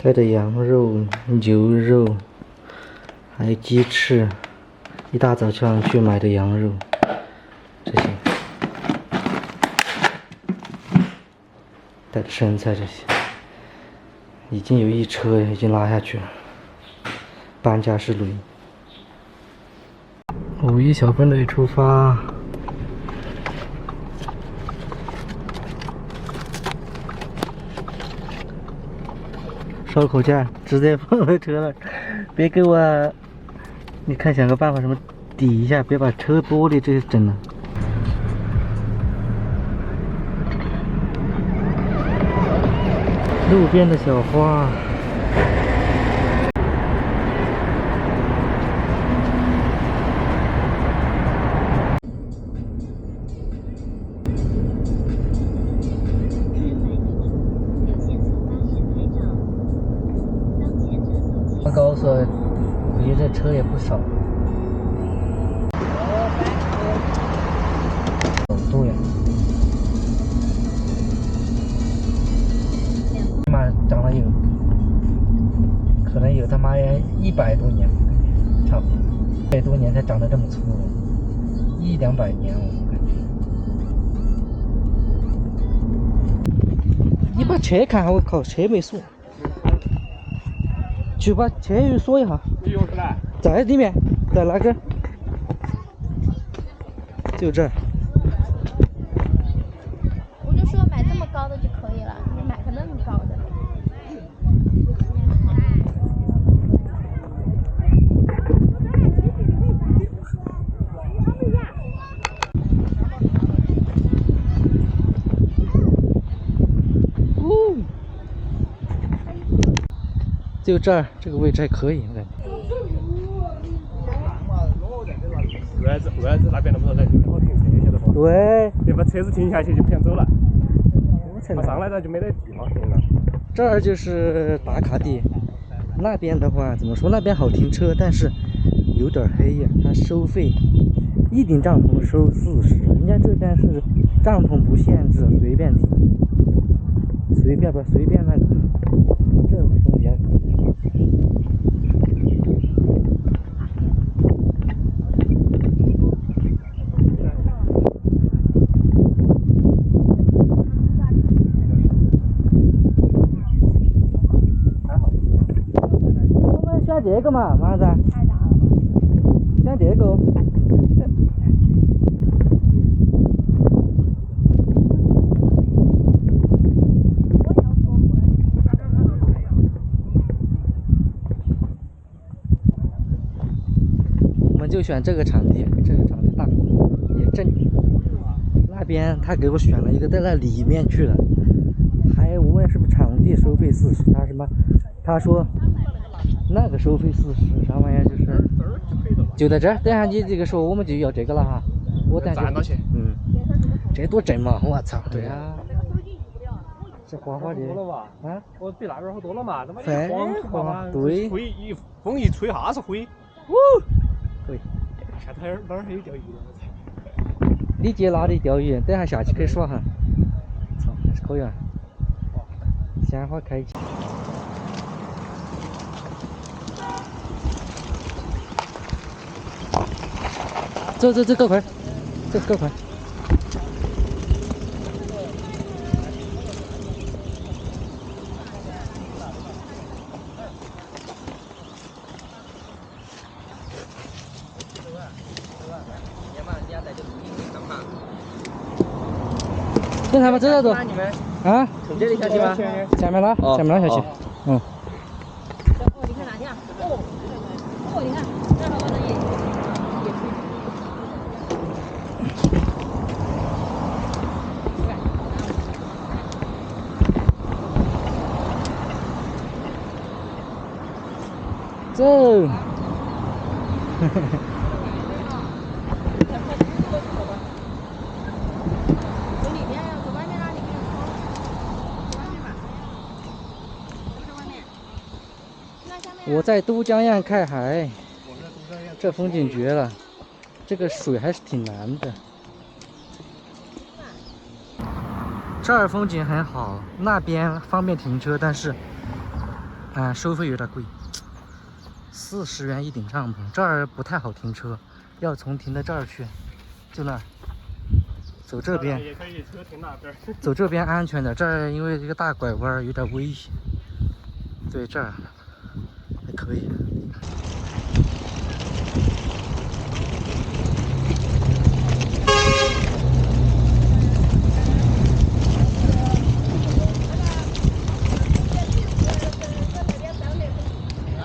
带着羊肉、牛肉，还有鸡翅。一大早上去买的羊肉，这些，带着生菜这些，已经有一车已经拉下去了。搬家是轮。5.1小分队出发。烧烤架直接放在车了，别给我，你看想个办法什么抵一下，别把车玻璃这些整了。路边的小花。高速离这车也不少。走路呀，起码长了有，可能有他妈100多年，差不多100多年才长得这么粗，100-200年我感觉。你把车看好，我靠，车没锁。去把车又锁一下。没钥匙了。在里面，在哪个？就这儿。我就说买这么高的就可以了，你买个那么高的。就这儿，这个位置还可以，我感觉。为啥子那边那么多人？因为好停车，晓得不？对。别把车子停下去就偏走了。他上来了就没得地方停了。这儿就是打卡地，那边的话怎么说？那边好停车，但是有点黑呀。它收费，一顶帐篷收40，人家这边是帐篷不限制，随便停，随便那个。这风景。选这个嘛，妈子。选这个。我们就选这个场地，这个场地大，也正。那边他给我选了一个在那里面去了，还我问是不是场地收费40，他什么？他说。那个收费40，啥玩意儿就是，就在这儿。等下你这个说，我们就要这个了哈。我等下站到去。这多正嘛！我操。对呀。这花花的。多了吧？啊？我比那边好多了嘛，他妈废话。对。吹一风一吹，哈是灰。可以。下头哪儿还有钓鱼的？你姐哪里钓鱼？等下下去可以耍哈。操，还是可以啊。鲜花开启。走，够快，够快。正常吗？走。啊？从这里下去吗？下面拉下去。你看哪天？你看，这儿好多人也走。走里面呀，走外面啦，你看。走外面吧。走外面。那下面。我在都江堰看海，这风景绝了，这个水还是挺蓝的。这儿风景很好，那边方便停车，但是收费有点贵，40元一顶帐篷，这儿不太好停车，要从停到这儿去，就那儿。走这边也可以，车停那边。走这边安全的，这儿因为这个大拐弯有点危险。对，这儿还可以。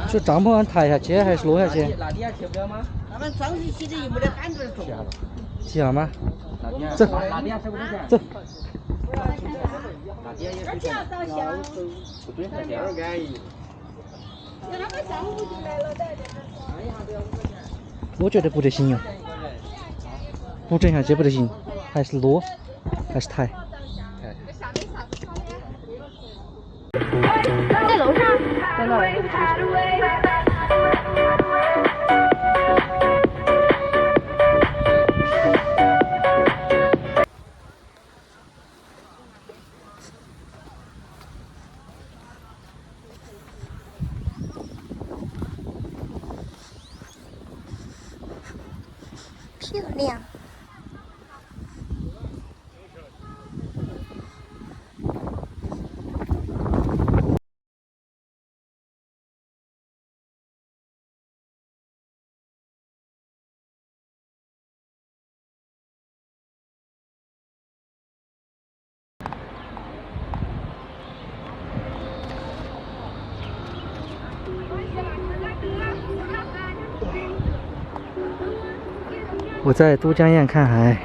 就帐篷抬下去还是落下去？那底下去不了吗？那们装起起的又没得杆子重。去下吗？走。那底下收不收钱？走。那底下也收钱。不准下去。安逸。那他们上午就来了，在这边。我觉得不得行哟，不整下去不得行，还是落，还是抬。在楼上，在那儿。漂亮。我在都江堰看海。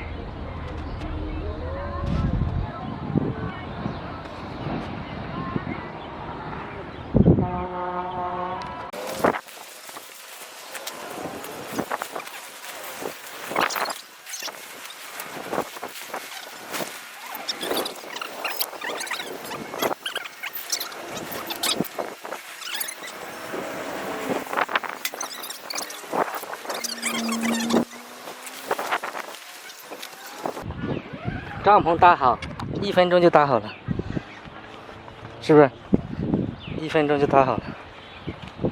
帐篷搭好，1分钟就搭好了，是不是？1分钟就搭好了，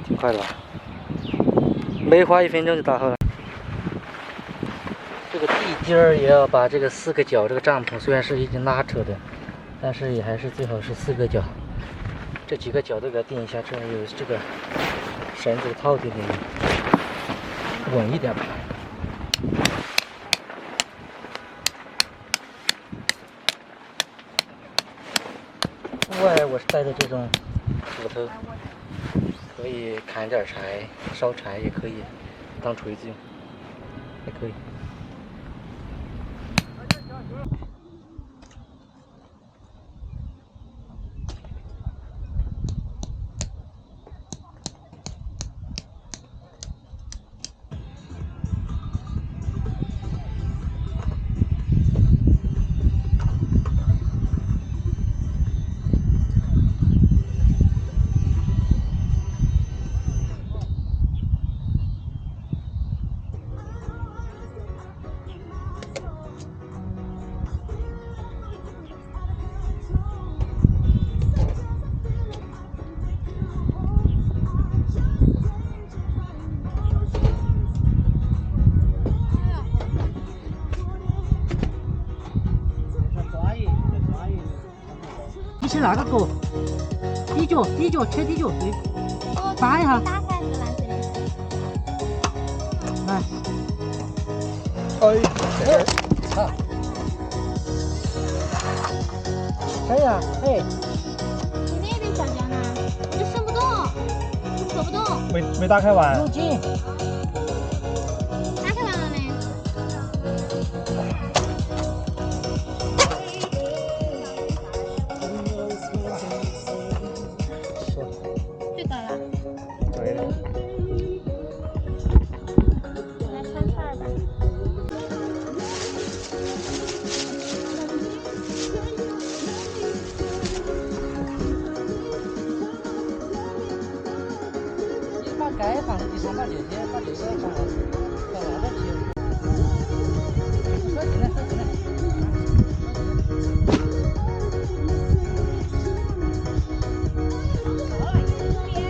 挺快的吧？没花1分钟就搭好了。这个地钉儿也要把这个4个角，这个帐篷虽然是已经拉扯的，但是也还是最好是4个角。这几个角都给它钉一下，这样有这个绳子套点点稳一点吧。外我是带的这种斧头，可以砍点柴，烧柴也可以当锤子用，还可以。你去那个角，底角，切底角，对，扒一下。打开是蓝色的。来，好，可以啊，哎，你那边小江呢？我就伸不动，走不动。没打开完。有劲。打开完了没？就到了。对的。来穿串儿吧。把该放的地方把这些放到那边去。说进来，说进来。好，一边。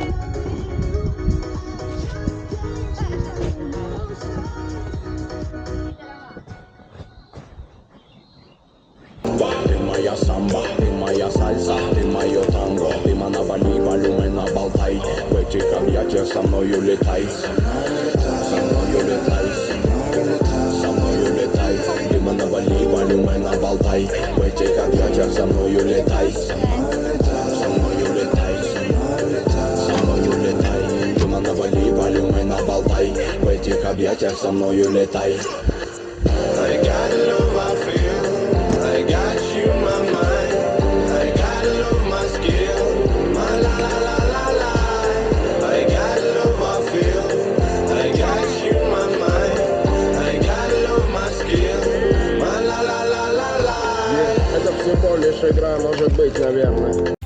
Prima samba, prima salsa, prima tango, prima na valiva, lume na baltaj. Păi ce caviace să mă iuletai, să mă iuletai, să mă iuletai. Prima na valiva, lume na baltaj. Păi ce caviace să mă iuletai, să mă iuletai, să mă iuletai. Prima na valiva, lume na baltaj. Păi ce caviace să mă iuletai. I got love I feel, I got you my mind, I got love my skill, my la la la la la. I got love I feel, I got you my mind, I got love my skill, my la la la la la. Это всего лишь игра, может быть, наверное.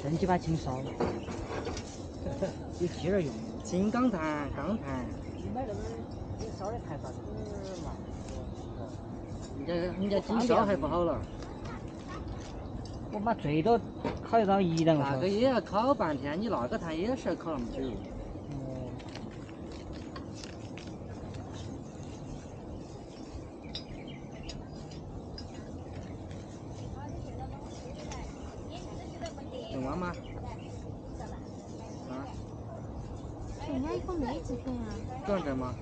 趁机把劲烧了，有劲儿用。金钢炭、钢炭。你买那个，你烧的太大，人家金烧还不好了。我妈最多烤得到1-2个小时。那个也要烤半天，你那个炭也是要烤那么久。用完吗？啊？人家一共没几片呀。转正吗？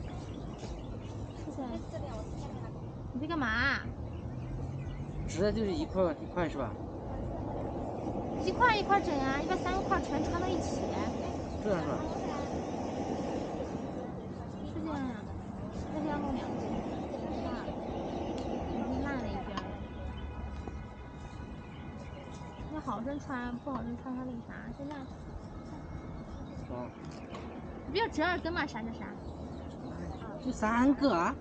不是。你在干嘛？这就是一块是吧？一块一块整啊，你把3块全穿到一起。这样是吧？是这样呀。那就要弄2个。已经烂了一边了。要好生穿，不好生穿它那个啥，现在。你不要折2根嘛，闪着闪。就3个啊？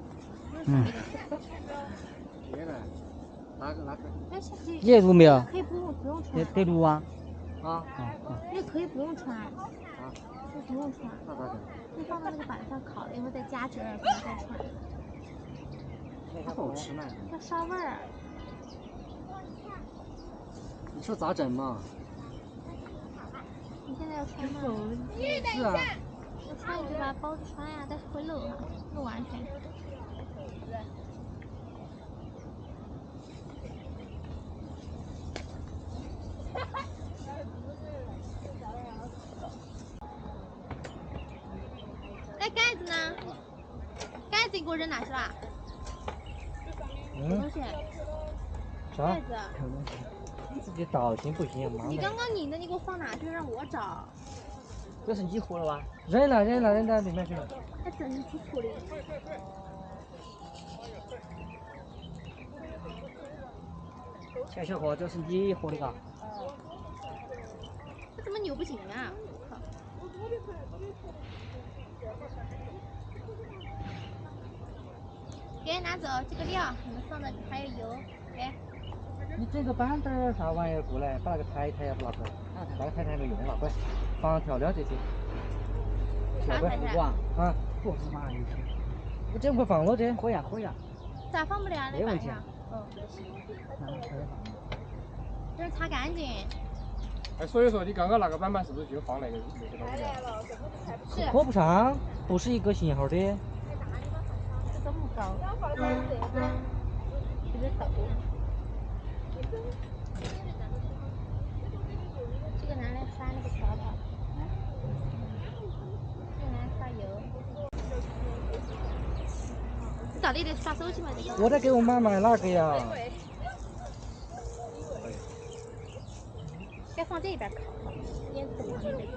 别了，哪个？也录没有？可以不用穿。得录啊。啊。那可以不用穿。啊。就不用穿。那咋整？就放到那个板上烤了以后再加折2根再穿。它不好吃嘛？要烧味儿。你说咋整嘛？你现在要穿吗？是啊。要穿你就把它包着穿呀，但是会漏哈，不完全。那盖子呢？盖子你给我扔哪去了？什么东西？啥？盖子。你自己找行不行？忙你刚刚拧的，你给我放哪去？让我找。这是你活了吧？扔到里面去了。还整不处理。小伙，这是你活的嘎？它怎么扭不紧啊？我靠！给拿走这个料，你们放的还有油，给。你整个板凳啥玩意儿过来，把那个抬呀，不拿过来。那个抬没用，拿过来。放调料这些。啥抬抬？啊，不是嘛？我这不放了这？可以啊。咋放不了啊？没问题。这是擦干净。哎，所以说你刚刚那个板板是不是就放那些东西？是。扣不上，不是一个型号的。这都不高。有点抖。这个拿来刷那个条条。这个拿来刷油。你到底得刷手机吗？这个。我在给我妈买哪个呀？该放这边烤，烟头放这边。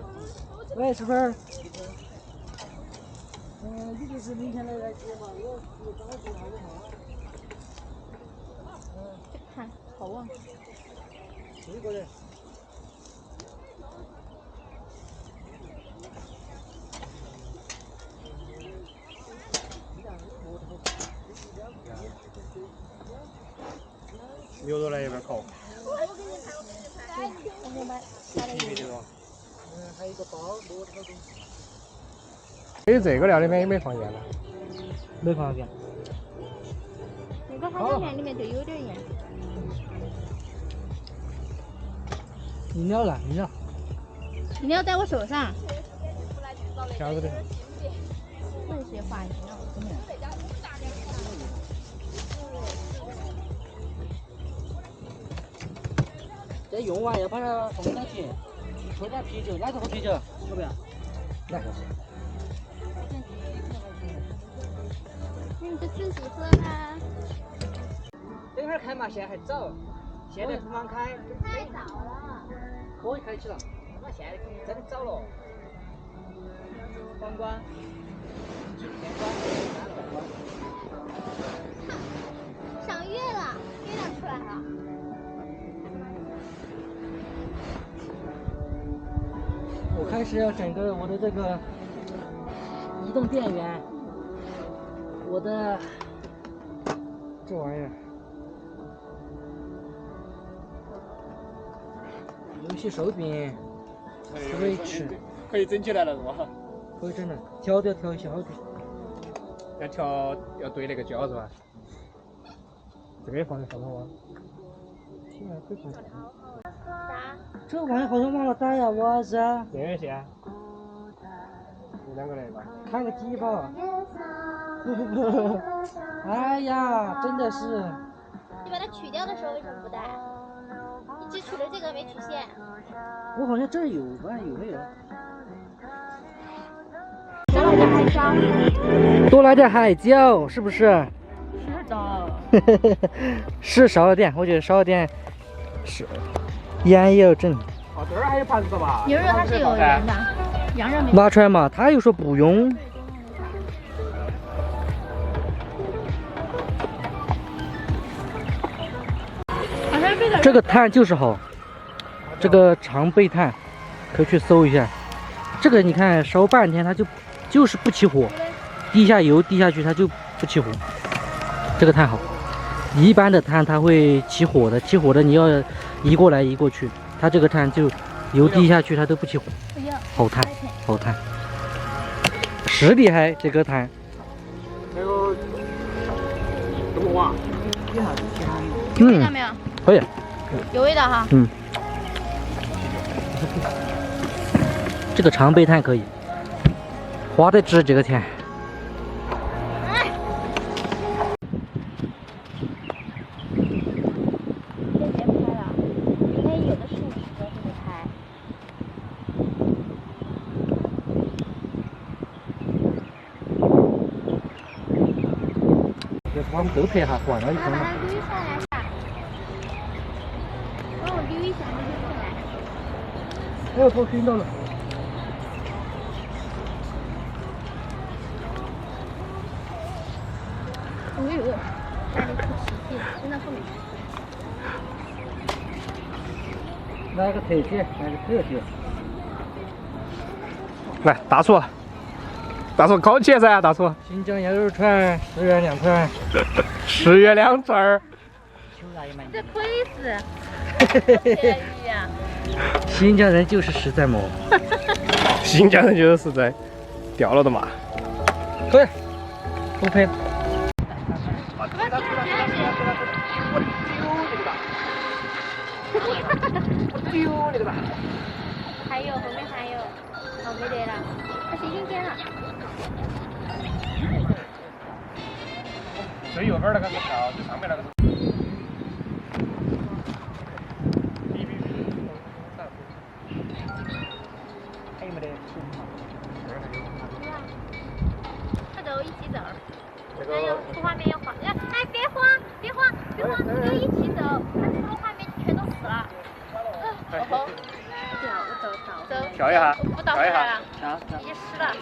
喂，师傅。你就是明天来接嘛？我刚刚说还有嘛？这看好旺。一个人。牛肉来一边烤。我先把下来油。还有一个包，萝卜东西。所以这个料里面有没有放盐呢？没放盐。这个它上面里面就有点盐。饮料呢？饮料在我手上。箱子里。会学化饮料。这用完要把它放上去，喝点啤酒，哪个喝啤酒？要不要？来。你就自己喝啊。等会儿开嘛，现在还早，现在不忙开。太早了。可以开起了，那现在真的早了。关关。赏月了，月亮出来了。我开始要整个我的这个移动电源，我的这玩意儿有去手柄，可以吃，可以整起来了是吧？可以整的，调小点。要对那个焦是吧？这个也放在上头吗？行啊，可以放。这个玩意好像忘了带呀，我子。电源线。有2个来吧？看个鸡吧。哎呀，真的是。你把它取掉的时候为什么不带？你只取了这个没取线。我好像这儿有吧？有没有？少来点海椒。多来点海椒，是不是？是的。是少了点，我觉得少了点是盐也要整。哦，这儿还有盘子吧？牛肉它是有盐的，羊肉没。拿出来嘛，他又说不用。这个炭就是好，这个长背炭，可以去搜一下。这个你看烧半天它就是不起火，滴下油滴下去它就不起火。这个炭好，一般的炭它会起火的，起火的你要移过来移过去，它这个炭就油滴下去它都不起火。好炭，好炭，是厉害这个炭。那个这么挖？有味道没有？可以。有味道哈。这个长背炭可以，花得值这个钱。别拍了，应该有的是你说这个拍。要是我们都拍哈，换了一分了。捋下来吧。帮我捋一下，捋下来。哎呦，我熏到了。哎呦，那里出奇迹了，扔到后面。来个特写，来个特写。来，大厨，搞起噻，大厨。新疆羊肉串10元2串。10元2串。这可以是。便宜呀。新疆人就是实在嘛。新疆人就是实在，掉了的嘛。可以，不拍。还有后面还有，哦没得了，它是阴间了。最右边那个是票，最上面那个是。还有没得？它都一起走。还有出画面要晃，哎别慌，就一起走，它出了画面全都死了。哦吼，走，跳一下，不倒回来了，也湿了。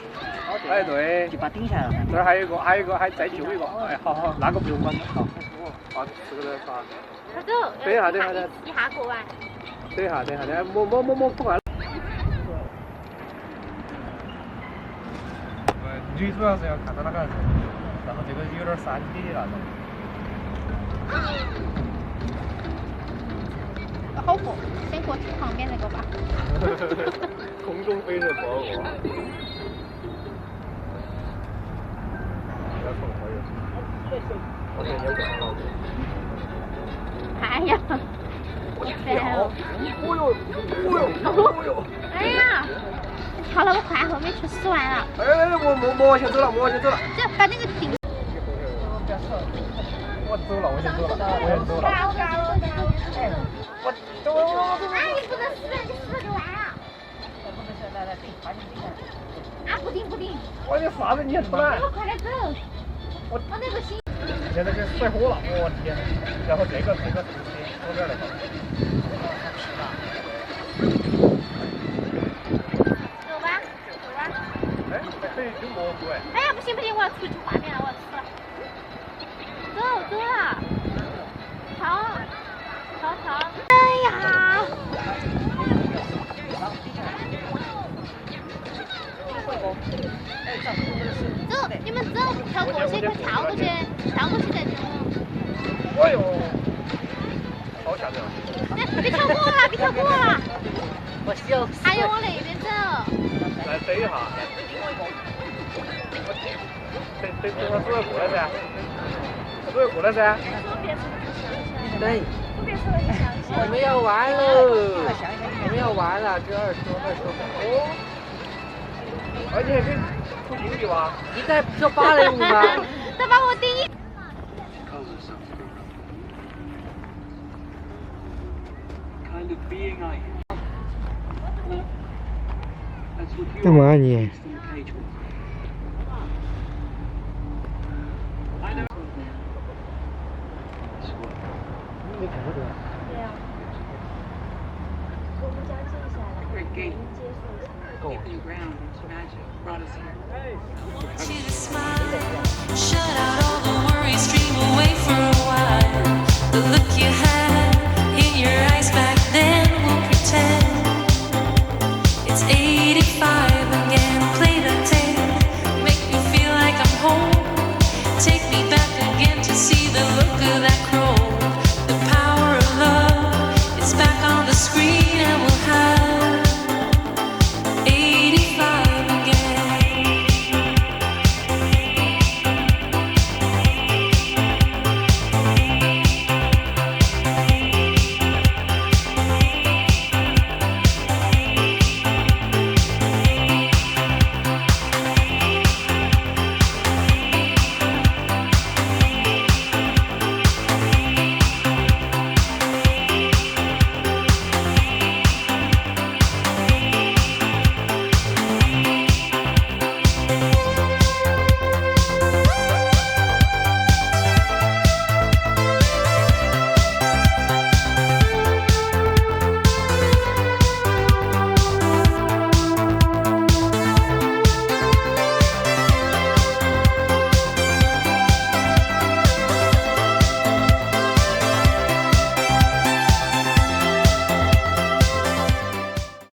哎对，就把顶下了。这儿还有一个，还再救一个。哎好，那个不用管，好，好，4个人耍。快走，等一下，一下过完。等一下，摸不完。女主要是要看到那个，然后这个有点3D 那种。好过，先过去旁边那个吧。空中飞人包裹。哎呀，我哟！哎呀，跳那么快，后面全死完了。哎，我往前走了。这把那个顶。我走了。我走。哎，你不能死，你死了就完了。啊，不顶。我的啥子你也出来？快点走。我那个心。现在给甩火了，我天！然后这个是左边那个。走吧。哎，还可以有蘑菇哎。哎呀，不行，我要出去画面了，我要死了。走了。逃。哎呀！走，你们走，跳过去再走。哎呦，好吓人！别跳过了。我笑死还有往那边走。来等一下。等我走得过来噻，走得过来噻。等，我们要完喽，我们要完了，这20哦，而且还可以出金币哇！你在跳芭蕾舞吗？再把我顶一。干嘛你？没看过这个。对呀。我们家接下来已经结束了。够。 Shut out all the worries, dream away for a while. The look you have.